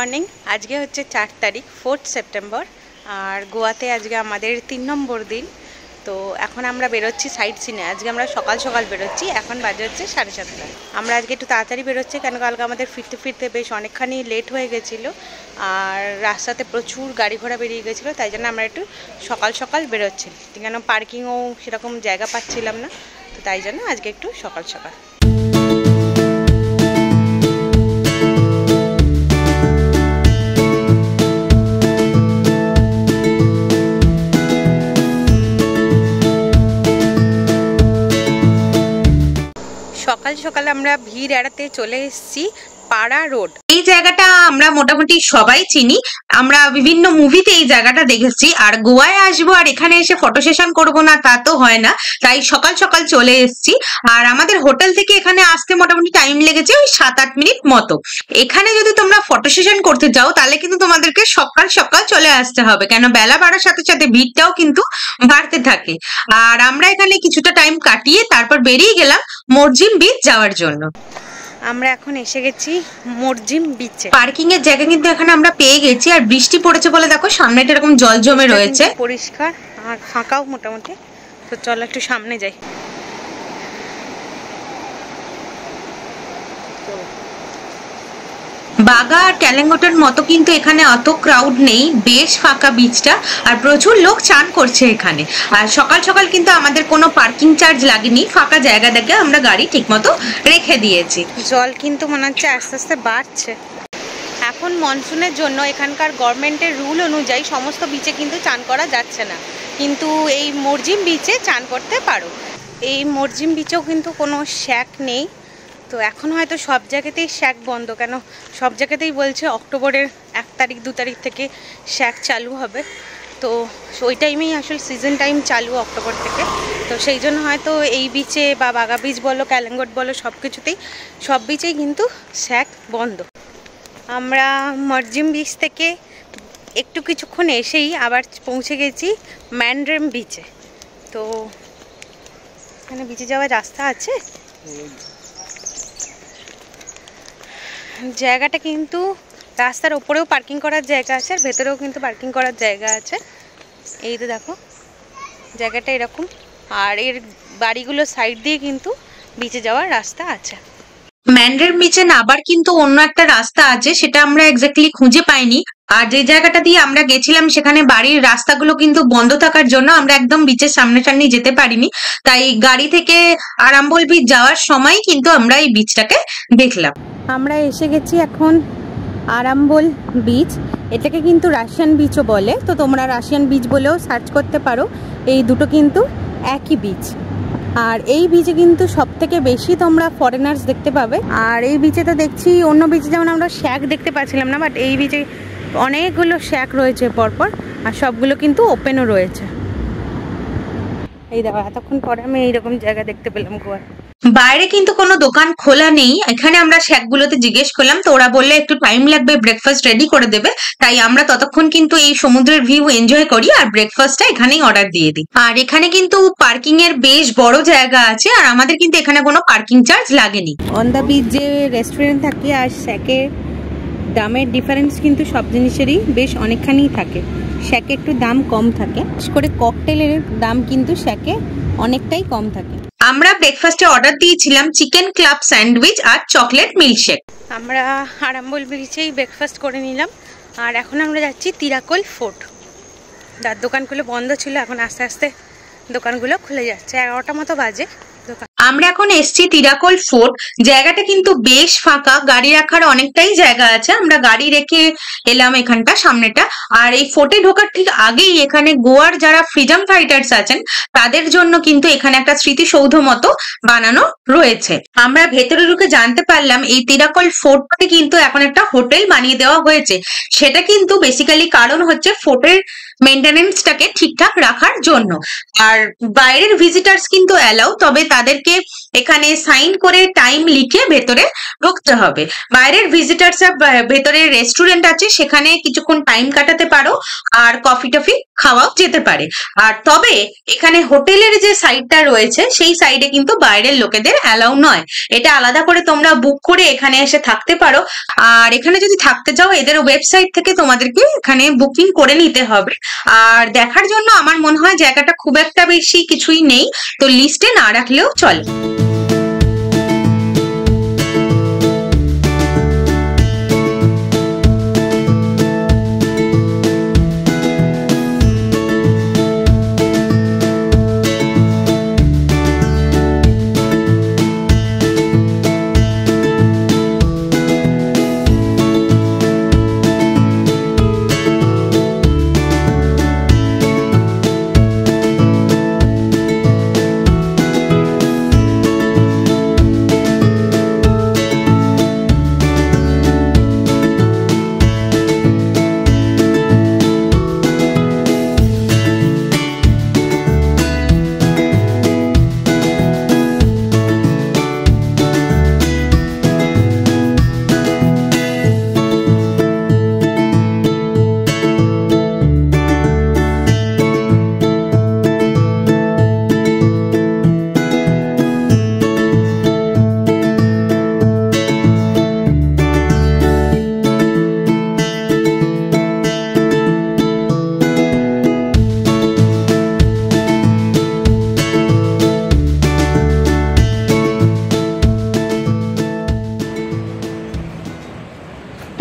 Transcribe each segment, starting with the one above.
Morning. আজকে হচ্ছে 4 তারিখ 4 সেপ্টেম্বর আর গোয়াতে আজকে আমাদের 3 নম্বর দিন। তো এখন আমরা বেরোচ্ছি সাইট সিনে। আজকে আমরা সকাল সকাল বেরোচ্ছি, এখন বাজে হচ্ছে 7:30। আমরা আজকে একটু তাড়াতাড়ি বেরোচ্ছি কেন কালকে আমাদের ফিরতে ফিরতে বেশ অনেকখানি লেট হয়ে গেছিলো আর রাস্তাতে প্রচুর গাড়ি ঘোড়া বেরিয়ে গেছিলো, তাই জন্য আমরা একটু সকাল সকাল বেরোচ্ছি কেন পার্কিংও সেরকম জায়গা পাচ্ছিলাম না, তো তাই জন্য আজকে একটু সকাল সকাল। সকাল সকাল আমরা ভিড় এড়াতে চলে এসেছি পাড়া রোড। এই জায়গাটা আমরা মোটামুটি সবাই চিনি, আমরা বিভিন্ন মুভিতে এই জায়গাটা দেখেছি। আর গোয়ায় আসবো আর এখানে এসে ফটো সেশন করবো না তা তো হয় না, তাই সকাল সকাল চলে এসেছি। আর আমাদের হোটেল থেকে এখানে আসতে মোটামুটি টাইম লেগেছে ওই 7-8 মিনিট মতো। এখানে যদি তোমরা ফটো সেশন করতে যাও তাহলে কিন্তু তোমাদেরকে সকাল সকাল চলে আসতে হবে, কেন বেলা বাড়ার সাথে সাথে ভিড়টাও কিন্তু বাড়তে থাকে। আর আমরা এখানে কিছুটা টাইম কাটিয়ে তারপর বেরিয়ে গেলাম মরজিম বিচ যাওয়ার জন্য। আমরা এখন এসে গেছি মরজিম বিচে। পার্কিং এর জায়গা কিন্তু এখানে আমরা পেয়ে গেছি, আর বৃষ্টি পড়েছে বলে দেখো সামনেটা এরকম জল জমে রয়েছে, পরিষ্কার আর ফাঁকাও মোটামুটি। তো চলো একটু সামনে যাই। বাগা আর ক্যালেঙ্গোটার মতো কিন্তু এখানে অত ক্রাউড নেই, বেশ ফাঁকা বিচটা আর প্রচুর লোক চান করছে এখানে। আর সকাল সকাল কিন্তু আমাদের কোনো পার্কিং চার্জ লাগেনি, ফাঁকা জায়গা দেখে আমরা গাড়ি ঠিকমতো রেখে দিয়েছি। জল কিন্তু মনে হচ্ছে আস্তে আস্তে বাড়ছে। এখন মনসুনের জন্য এখানকার গভর্নমেন্টের রুল অনুযায়ী সমস্ত বিচে কিন্তু চান করা যাচ্ছে না, কিন্তু এই মরজিম বিচে চান করতে পারো। এই মরজিম বিচেও কিন্তু কোনো শ্যাক নেই, তো এখন হয়তো সব জায়গাতেই শ্যাক বন্ধ, কেন সব জায়গাতেই বলছে অক্টোবরের 1 তারিখ 2 তারিখ থেকে শ্যাক চালু হবে। তো ওই টাইমেই আসলে সিজন টাইম চালু অক্টোবর থেকে, তো সেই জন্য হয়তো এই বিচে বা বাগা বিচ বলো ক্যালেঙ্গট বলো সব কিছুতেই সব বিচেই কিন্তু শ্যাক বন্ধ। আমরা মরজিম বিচ থেকে একটু কিছুক্ষণ এসেই আবার পৌঁছে গেছি ম্যান্ড্রেম বিচে। তো এখানে বিচে যাওয়ার রাস্তা আছে। জায়গাটা কিন্তু রাস্তার ওপরেও পার্কিং করার জায়গা আছে আর ভেতরেও কিন্তু পার্কিং করার জায়গা আছে। এই তো দেখো জায়গাটা এরকম, আর এর বাড়িগুলো সাইড দিয়ে কিন্তু বিচে যাওয়ার রাস্তা আছে। ম্যান্ড্রেম বিচে নাবার কিন্তু অন্য একটা রাস্তা আছে, সেটা আমরা এক্স্যাক্টলি খুঁজে পাইনি। আর যে জায়গাটা দিয়ে আমরা গেছিলাম সেখানে বাড়ির রাস্তাগুলো কিন্তু বন্ধ থাকার জন্য আমরা একদম বিচের সামনাসামনি যেতে পারিনি, তাই গাড়ি থেকে আরাম্বল বিচ যাওয়ার সময় কিন্তু আমরা এই বিচটাকে দেখলাম। আমরা এসে গেছি এখন আরাম্বল বিচ। এটাকে কিন্তু রাশিয়ান বিচও বলে, তো তোমরা রাশিয়ান বিচ বলেও সার্চ করতে পারো। এই দুটো কিন্তু একই বিচ, আর এই বিচে কিন্তু সব থেকে বেশি তোমরা ফরেনার্স দেখতে পাবে। আর এই বিচে তো দেখছি অন্য বিচে যেমন আমরা শ্যাক দেখতে পাচ্ছিলাম না, বাট এই বিচে অনেকগুলো শ্যাক রয়েছে পরপর, আর সবগুলো কিন্তু ওপেনও রয়েছে। এই দেখো এতক্ষণ পরে আমি এইরকম জায়গা দেখতে পেলাম গোয়া। বাইরে কিন্তু কোনো দোকান খোলা নেই। এখানে আমরা শ্যাকগুলোতে জিজ্ঞেস করলাম, তো ওরা বললে একটু টাইম লাগবে, ব্রেকফাস্ট রেডি করে দেবে, তাই আমরা ততক্ষণ কিন্তু এই সমুদ্রের ভিউ এনজয় করি আর ব্রেকফাস্টটা এখানেই অর্ডার দিয়ে দিই। আর এখানে কিন্তু পার্কিং এর বেশ বড় জায়গা আছে, আর আমাদের কিন্তু এখানে কোনো পার্কিং চার্জ লাগেনি। অন দ্য বিচ যে রেস্টুরেন্ট থাকে আর শ্যাকের দামের ডিফারেন্স কিন্তু সব জিনিসেরই বেশ অনেকখানি থাকে। শ্যাকে একটু দাম কম থাকে, বিশেষ করে ককটেলের দাম কিন্তু শ্যাকে অনেকটাই কম থাকে। আমরা ব্রেকফাস্টে অর্ডার দিয়েছিলাম চিকেন ক্লাব স্যান্ডউইচ আর চকলেট মিল্কশেক। আমরা আরাম্বল বিচেই ব্রেকফাস্ট করে নিলাম, আর এখন আমরা যাচ্ছি তিরাকোল ফোর্ট। যার দোকানগুলো বন্ধ ছিল এখন আস্তে আস্তে দোকানগুলো খুলে যাচ্ছে, 11টা মতো বাজে। আমরা এখন এসছি তিরাকোল ফোর্ট। জায়গাটা কিন্তু বেশ ফাঁকা, গাড়ি রাখার অনেকটাই জায়গা আছে। আমরা গাড়ি রেখে এলাম এখানটা সামনেটা। আর এই ফোর্টে ঢোকার ঠিক আগেই এখানে গোয়ার যারা ফ্রিডম ফাইটার্স আছেন তাদের জন্য কিন্তু এখানে একটা স্মৃতিসৌধ মতো বানানো রয়েছে। আমরা ভেতরে ঢুকে জানতে পারলাম এই তিরাকোল ফোর্টে কিন্তু এখন একটা হোটেল বানিয়ে দেওয়া হয়েছে। সেটা কিন্তু বেসিক্যালি কারণ হচ্ছে ফোর্টের মেইনটেনেন্সটাকে ঠিকঠাক রাখার জন্য। আর বাইরের ভিজিটার্স কিন্তু অ্যালাউ, তবে তাদেরকে এখানে সাইন করে টাইম লিখে ভেতরে ঢুকতে হবে। বাইরের ভিজিটার্সরা ভেতরে রেস্টুরেন্ট আছে, সেখানে কিছুক্ষণ টাইম কাটাতে পারো আর কফি টফি খাওয়াও যেতে পারে। আর তবে এখানে হোটেলের যে সাইডটা রয়েছে সেই সাইডে কিন্তু বাইরের লোকেদের অ্যালাউ নয়, এটা আলাদা করে তোমরা বুক করে এখানে এসে থাকতে পারো। আর এখানে যদি থাকতে চাও এদের ওয়েবসাইট থেকে তোমাদেরকে এখানে বুকিং করে নিতে হবে। আর দেখার জন্য আমার মনে হয় জায়গাটা খুব একটা বেশি কিছুই নেই, তো লিস্টে না রাখলেও চলে।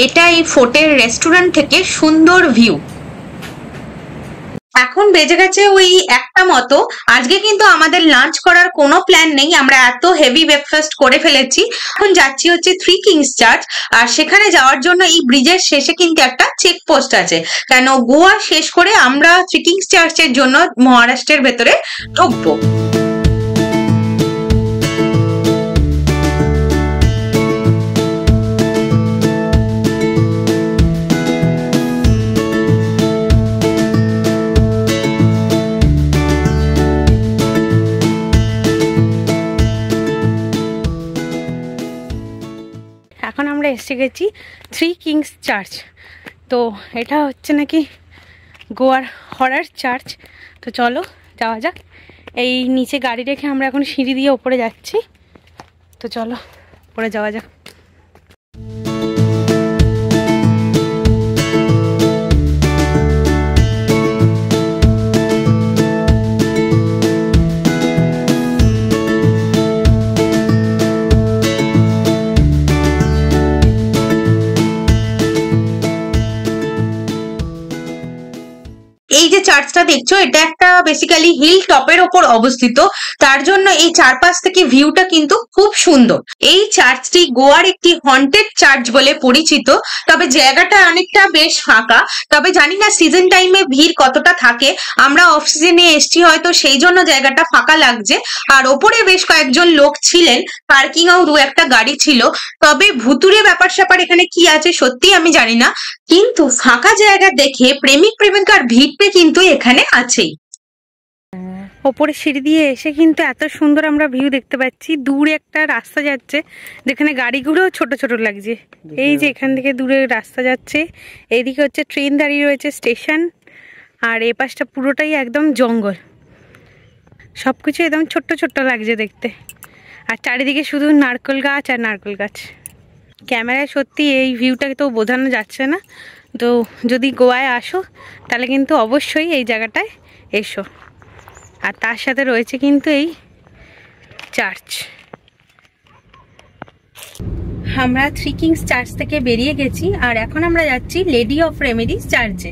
এটা এই ফোর্টের রেস্টুরেন্ট থেকে সুন্দর ভিউ। এখন বেজে গেছে ওই 1টা মতো। আজকে কিন্তু আমাদের লাঞ্চ করার কোনো প্ল্যান নেই, আমরা এত হেভি ব্রেকফাস্ট করে ফেলেছি। এখন যাচ্ছি হচ্ছে থ্রি কিংস চার্চ, আর সেখানে যাওয়ার জন্য এই ব্রিজের শেষে কিন্তু একটা চেকপোস্ট আছে, কেন গোয়া শেষ করে আমরা থ্রি কিংস চার্চের জন্য মহারাষ্ট্রের ভেতরে ঢুকবো। এখন আমরা এসে গেছি থ্রি কিংস চার্চ। তো এটা হচ্ছে নাকি গোয়ার হরার চার্চ। তো চলো যাওয়া যাক। এই নিচে গাড়ি রেখে আমরা এখন সিঁড়ি দিয়ে ওপরে যাচ্ছি। তো চলো ওপরে যাওয়া যাক। এই যে চার্চটা দেখছো, এটা একটা বেসিক্যালি হিল টপের ওপর অবস্থিত, তার জন্য এই চারপাশ থেকে ভিউটা কিন্তু খুব সুন্দর। এই চার্চটি গোয়ার একটি হন্টেড চার্চ বলে পরিচিত, তবে জায়গাটা অনেকটা বেশ ফাঁকা। তবে জানি না সিজন টাইমে ভিড় কতটা থাকে, আমরা অফ সিজনে এসছি হয়তো সেই জন্য জায়গাটা ফাঁকা লাগছে। আর ওপরে বেশ কয়েকজন লোক ছিলেন, পার্কিং এও একটা গাড়ি ছিল। তবে ভুতুরে ব্যাপার স্যাপার এখানে কি আছে সত্যি আমি জানি না, কিন্তু ফাঁকা জায়গা দেখে প্রেমিক প্রেমিকার ভিড়টা কিন্তু এখানে আছেই। ওপরে সিঁড়ি দিয়ে এসে কিন্তু এত সুন্দর আমরা ভিউ দেখতে পাচ্ছি। দূরে একটা রাস্তা যাচ্ছে যেখানে গাড়িগুলো ছোট ছোট লাগছে। এই যে এখান থেকে দূরে রাস্তা যাচ্ছে, এইদিকে হচ্ছে ট্রেন দাঁড়িয়ে রয়েছে স্টেশন, আর এ পাশটা পুরোটাই একদম জঙ্গল। সব কিছু একদম ছোট্ট ছোট্ট লাগছে দেখতে, আর চারিদিকে শুধু নারকেল গাছ আর নারকেল গাছ। ক্যামেরায় সত্যি এই ভিউটাকে তো বোঝানো যাচ্ছে না। তো যদি গোয়ায় আসো তাহলে কিন্তু অবশ্যই এই জায়গাটায় এসো। আর তার সাথে রয়েছে কিন্তু এই চার্চ। আমরা থ্রি কিংস চার্চ থেকে বেরিয়ে গেছি, আর এখন আমরা যাচ্ছি লেডি অফ রেমেডিস চার্চে।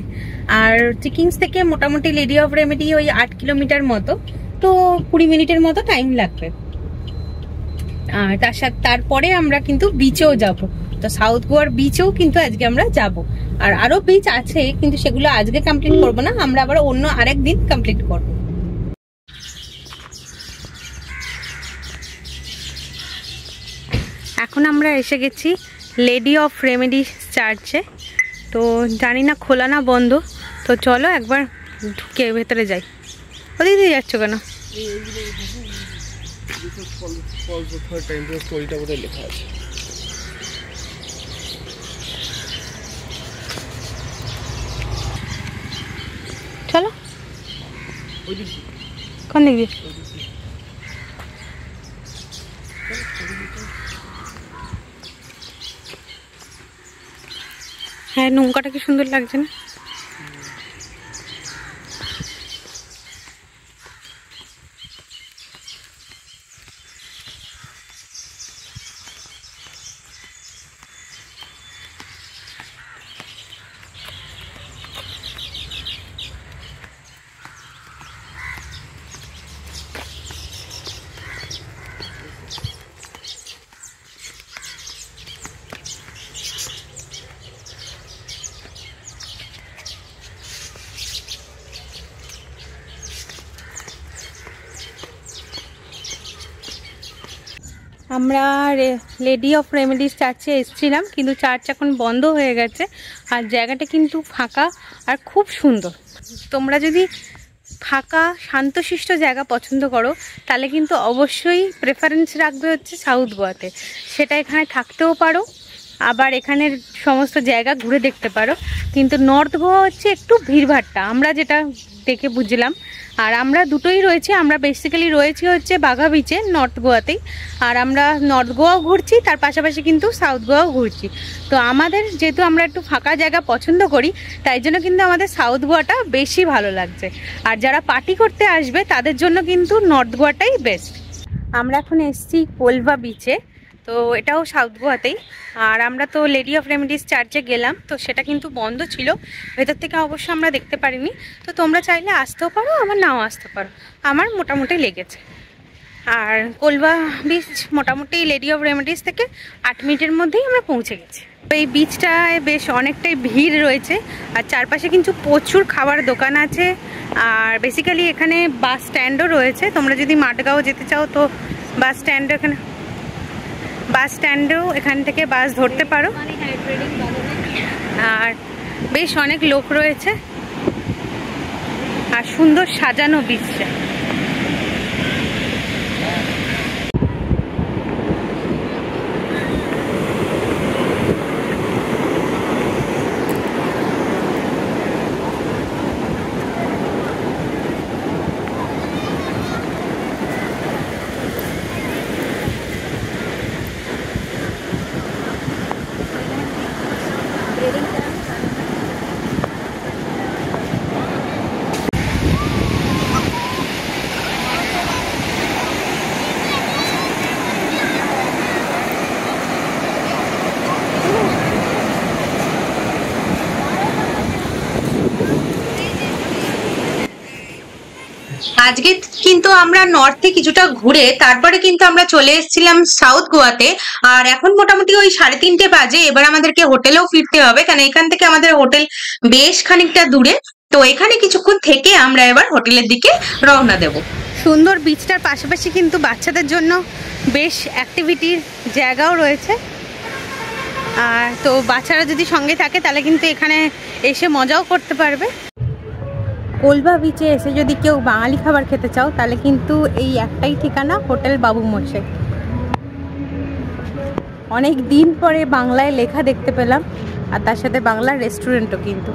আর থ্রি কিংস থেকে মোটামুটি লেডি অফ রেমেডি ওই 8 কিলোমিটার মতো, তো 20 মিনিটের মতো টাইম লাগবে। আর তারপরে আমরা কিন্তু বিচেও যাব। তো সাউথ গোয়ার বিচেও কিন্তু আজকে আমরা যাব। আর আরো বিচ আছে, কিন্তু সেগুলো আজকে কমপ্লিট করবো না, আমরা আবার অন্য আরেক দিন কমপ্লিট করবো। এখন আমরা এসে গেছি লেডি অফ রেমেডিস চার্চে। তো জানি না খোলা না বন্ধ, তো চলো একবার ঢুকে ভেতরে যাই। ওদিক দিয়ে যাচ্ছ কেন? চলো কোন দিক দিয়ে? হ্যাঁ, নৌকাটা কি সুন্দর লাগছে না? আমরা লেডি অফ রেমেডিস চার্চে এসেছিলাম, কিন্তু চার্চ এখন বন্ধ হয়ে গেছে। আর জায়গাটা কিন্তু ফাঁকা আর খুব সুন্দর। তোমরা যদি ফাঁকা শান্তশিষ্ট জায়গা পছন্দ করো তাহলে কিন্তু অবশ্যই প্রেফারেন্স রাখবে হচ্ছে সাউথ গোয়াতে। সেটা এখানে থাকতেও পারো, আবার এখানের সমস্ত জায়গা ঘুরে দেখতে পারো। কিন্তু নর্থ গোয়া হচ্ছে একটু ভিড়ভাট্টা, আমরা যেটা দেখে বুঝলাম। আর আমরা দুটোই রয়েছি, আমরা বেসিক্যালি রয়েছি হচ্ছে বাঘা বিচে নর্থ গোয়াতেই। আর আমরা নর্থ গোয়াও ঘুরছি, তার পাশাপাশি কিন্তু সাউথ গোয়াও ঘুরছি। তো আমাদের যেহেতু আমরা একটু ফাঁকা জায়গা পছন্দ করি, তাই জন্য কিন্তু আমাদের সাউথ গোয়াটা বেশি ভালো লাগছে। আর যারা পার্টি করতে আসবে তাদের জন্য কিন্তু নর্থ গোয়াটাই বেস্ট। আমরা এখন এসেছি কোলভা বিচে, তো এটাও সাউথ গোয়াতেই। আর আমরা তো লেডি অফ রেমেডিস চার্চে গেলাম, তো সেটা কিন্তু বন্ধ ছিল, ভেতর থেকে অবশ্য আমরা দেখতে পারিনি। তো তোমরা চাইলে আসতেও পারো, আবার নাও আসতে পারো। আমার মোটামুটি লেগেছে। আর কোলভা বিচ মোটামুটি লেডি অফ রেমেডিস থেকে 8 মিনিটের মধ্যেই আমরা পৌঁছে গেছি। এই বিচটায় বেশ অনেকটাই ভিড় রয়েছে, আর চারপাশে কিন্তু প্রচুর খাবার দোকান আছে। আর বেসিক্যালি এখানে বাস স্ট্যান্ডও রয়েছে, তোমরা যদি মাঠগাঁও যেতে চাও তো বাস স্ট্যান্ডেও এখান থেকে বাস ধরতে পারো। আর বেশ অনেক লোক রয়েছে, আর সুন্দর সাজানো বিচটা। আজকে কিন্তু আমরা নর্থে কিছুটা ঘুরে তারপরে কিন্তু আমরা চলে এসেছিলাম সাউথ গোয়াতে। আর এখন মোটামুটি ওই 3:30 বাজে। এবার আমাদেরকে হোটেলেও ফিরতে হবে, কারণ এখান থেকে আমাদের হোটেল বেশ খানিকটা দূরে। তো এখানে কিছুক্ষণ থেকে আমরা এবার হোটেলের দিকে রওনা দেব। সুন্দর বিচটার পাশাপাশি কিন্তু বাচ্চাদের জন্য বেশ অ্যাক্টিভিটির জায়গাও রয়েছে। আর তো বাচ্চারা যদি সঙ্গে থাকে তাহলে কিন্তু এখানে এসে মজাও করতে পারবে। কোলভা বিচে এসে যদি কেউ বাঙালি খাবার খেতে চাও তাহলে কিন্তু এই একটাই ঠিকানা, হোটেল বাবু মোশে। অনেক দিন পরে বাংলায় লেখা দেখতে পেলাম, আর তার সাথে বাংলার রেস্টুরেন্টও কিন্তু।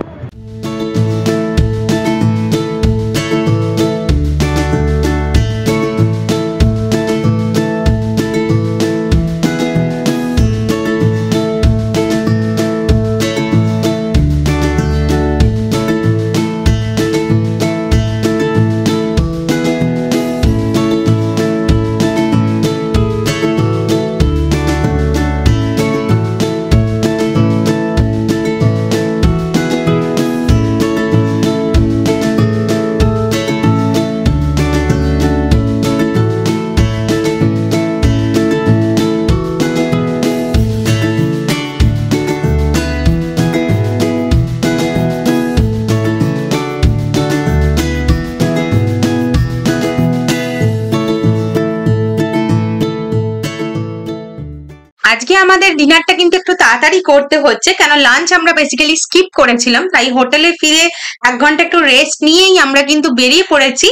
আজকে আমাদের ডিনারটা কিন্তু একটু তাড়াতাড়ি করতে হচ্ছে, কেন লাঞ্চ আমরা বেসিক্যালি স্কিপ করেছিলাম, তাই হোটেলে ফিরে 1 ঘন্টা একটু রেস্ট নিয়েই আমরা কিন্তু বেরিয়ে পড়েছি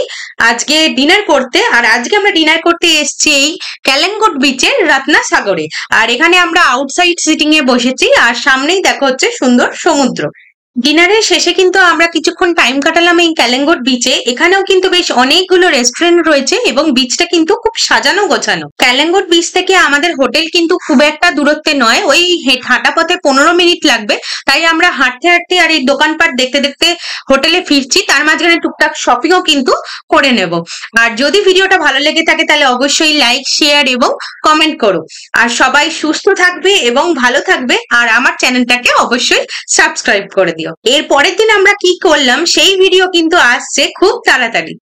আজকে ডিনার করতে। আর আজকে আমরা ডিনার করতে এসেছি এই ক্যালেঙ্গোট বিচের রত্নাসাগরে। আর এখানে আমরা আউটসাইড সিটিং এ বসেছি, আর সামনেই দেখা হচ্ছে সুন্দর সমুদ্র। ডিনারের শেষে কিন্তু আমরা কিছুক্ষণ টাইম কাটালাম এই ক্যালেঙ্গোট বিচে। এখানেও কিন্তু বেশ অনেকগুলো রেস্টুরেন্ট রয়েছে এবং বিচটা কিন্তু খুব সাজানো গোছানো। ক্যালেঙ্গোট বিচ থেকে আমাদের হোটেল কিন্তু খুব একটা দূরত্বে নয়, ওই হাঁটা পথে 15 মিনিট লাগবে। তাই আমরা হাঁটতে হাঁটতে আর এই দোকানপাট দেখতে দেখতে হোটেলে ফিরছি, তার মাঝখানে টুকটাক শপিংও কিন্তু করে নেব। আর যদি ভিডিওটা ভালো লেগে থাকে তাহলে অবশ্যই লাইক, শেয়ার এবং কমেন্ট করো। আর সবাই সুস্থ থাকবে এবং ভালো থাকবে, আর আমার চ্যানেলটাকে অবশ্যই সাবস্ক্রাইব করে দিও। এর পরের দিন আমরা কি করলাম সেই ভিডিও কিন্তু আসছে খুব তাড়াতাড়ি।